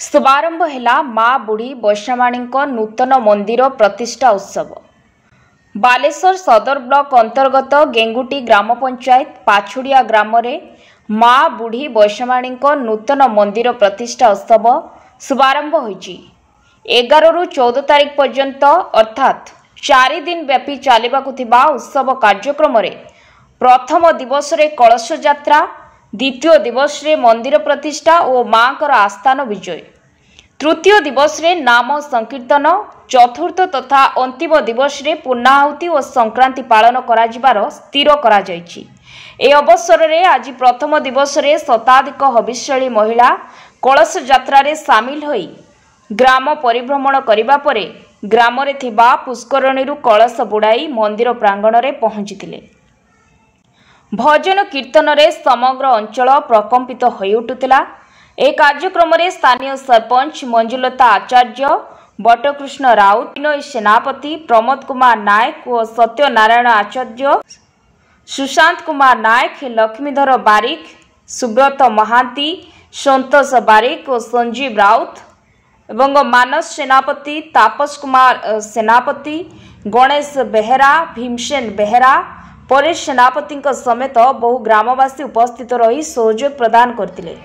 शुभारंभ है माँ बुढ़ी वैष्णवाणी नूतन मंदिर प्रतिष्ठा उत्सव। बालेश्वर सदर ब्लॉक अंतर्गत गेंगुटी ग्राम पंचायत पाछुड़िया ग्राम रे माँ बुढ़ी वैष्णवाणी नूतन मंदिर प्रतिष्ठा उत्सव शुभारंभ होइछि। 11 रु 14 तारीख पर्यंत अर्थात 4 दिन व्यापी चलिबाकु थिबा उत्सव कार्यक्रम रे प्रथम दिवस रे कलश यात्रा, द्वितीय दिवस रे मंदिर प्रतिष्ठा और माँकर आस्थान विजय, तृतीय दिवस रे नाम संकीर्तन, चतुर्थ तथा अंतिम दिवस रे पूर्णाहुति और संक्रांति पालन कराजिबार स्थिर करा जायछि। ए अवसर रे आज प्रथम दिवस रे शताधिक हविष्यली महिला कलश यात्रा रे सामिल होई ग्राम परिभ्रमण करिबा परे ग्राम रे थिबा पुष्करणी रु कलश बुड़ाई मंदिर प्रांगण रे पहुंचिथिले। भजन कीर्तन रे समग्र अंचल प्रकंपित होई उठुतिला। ए कार्यक्रम रे स्थानीय सरपंच मंजुलता आचार्य, बटकृष्ण राउत, विनय सेनापति, प्रमोद कुमार नायक और सत्यनारायण आचार्य, सुशांत कुमार नायक, लक्ष्मीधर बारिक, सुब्रत महांती, संतोष बारिक और संजीव राउत एवं मानस सेनापति, तापस कुमार सेनापति, गणेश बेहरा, भीमसेन बेहरा, परेश सेनापति समेत बहु ग्रामवासी उपस्थित रही सहयोग प्रदान करथिले।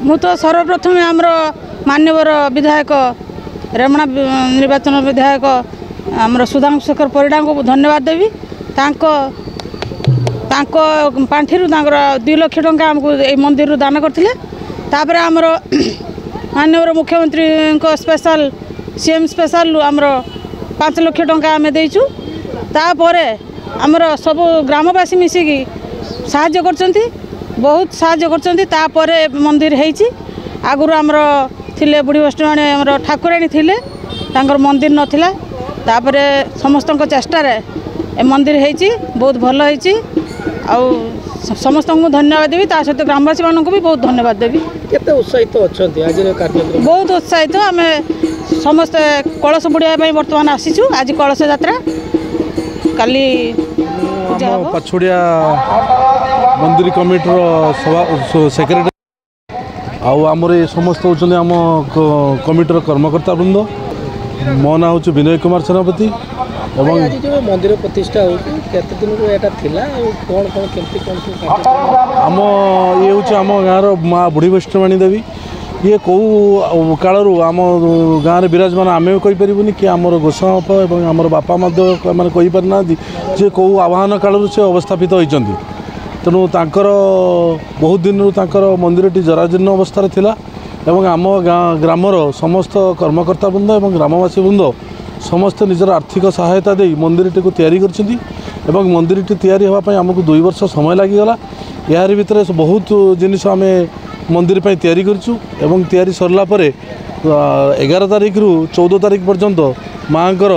मु तो सर्वप्रथम आमर मान्यवर विधायक रेमणा निर्वाचन विधायक आमर सुधांशु शेखर परिडा को धन्यवाद देवी। पांठिरू 2 लाख टंका आमको ये मंदिर दान करते। तापर आमर माननीय मुख्यमंत्री स्पेशल सीएम स्पेशल आमर 5 लाख टंका आम देचु। तापर आमर सब ग्रामवासी मिसिकी साहाय्य करछंती, बहुत साहाय्य करछंती। तापर मंदिर हेची आगुर आमर थिले बुढ़ी वैष्णवाणी आमर ठाकुराणी थिले, तांकर मंदिर नथिला। तापर समस्त चेष्टा ए मंदिर हेची बहुत भल हेची। आ समस्त को धन्यवाद देवी, ता सहित ग्रामवासी मान को भी बहुत धन्यवाद देवी। केते उत्साहित अच्छे आज कार्यक्रम? बहुत उत्साहित आम समस्त कलश बुड़ाई बर्तमान आसीचु। आज कलश यात्रा काली पछुड़िया मंदिर कमिटर सभा सेक्रेटरी आमर ये समस्त होती आम कमिटर कर्मकर्ता वृंद। मो ना हूँ विनय कुमार सेनापति। एवं आज जो मंदिर प्रतिष्ठा होते दिन को यहाँ थिला कौन कौन केमती कौन आम ये हूँ आम गाँव माँ बुढ़ी वैष्णवाणी देवी। ये कौ कालू आम गाँव में विराजमान आम कहीपरूनी कि आमर गोसाप और आमर बापा मैंने कहीपारिना जे कौ आह्वान कालू से अवस्थापित होती। तेणु तांकर बहुत दिन मंदिरटी जराजीर्ण अवस्था थिला एवं आम ग्रामर समस्त कर्मकर्ता वृंद और ग्रामवासी वृंद समस्त निजर आर्थिक सहायता दे मंदिरटी को तैयारी करछंती। एवं मंदिरटी तैयारी होगापी आमको 2 वर्ष समय लगिगला। यार भितर बहुत जिनिस आम मंदिर पर तैयारी करछु एवं तैयारी सरला परे 11 तारिख रु 14 तारिख पर्यंत माँकर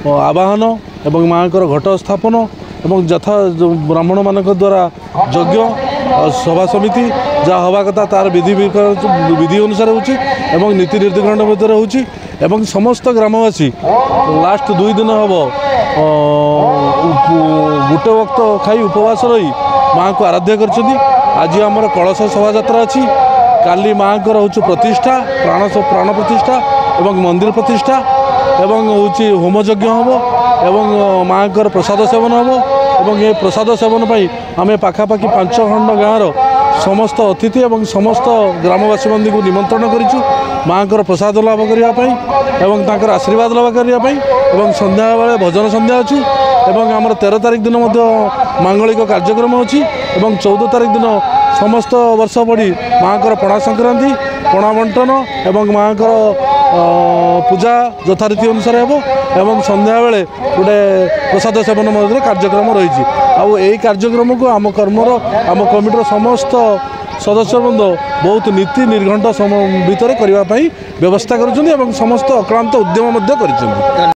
आवाहन एवं माँकर घट स्थापन एवं यथा ब्राह्मण मान द्वारा यज्ञ सभा समिति जहाँ हवा कथा तार विधि अनुसार हो नीति निर्देशन मध्य हो समस्त ग्रामवासी लास्ट 2 दिन हम गोटे वक्त खाई उपवास रही माँ को आराध्य कर। आज आमर कलश शोभा यात्रा अच्छी। काली माँ को हूँ प्रतिष्ठा प्राण प्रतिष्ठा एवं मंदिर प्रतिष्ठा एवं हूँ होम यज्ञ हम एवं माँ को प्रसाद सेवन हम एवं ये प्रसाद सेवन पर आम पाखापाखि 5 खंड गाँव समस्त अतिथि एवं समस्त ग्रामवासी मंदिर को निमंत्रण करूँ माँ को प्रसाद लाभ करने एवं तांकर आशीर्वाद लाभ करने एवं संध्या बेले भजन संध्या अच्छी एवं आमर 13 तारिख दिन मांगलिक कार्यक्रम अच्छी एवं 14 तारिख दिन समस्त वर्ष पड़ी माँ को पणा संक्रांति पणा बंटन एवं माँ को पूजा यथारीति अनुसार एवं संध्या बेले गोटे प्रसाद सेवन मध्य कार्यक्रम रही। आई कार्यक्रम को आम कर्मर आम कमिटर समस्त सदस्य वृंद बहुत नीति निर्घंट भितर करने व्यवस्था कर समस्त अक्लांत उद्यम कर।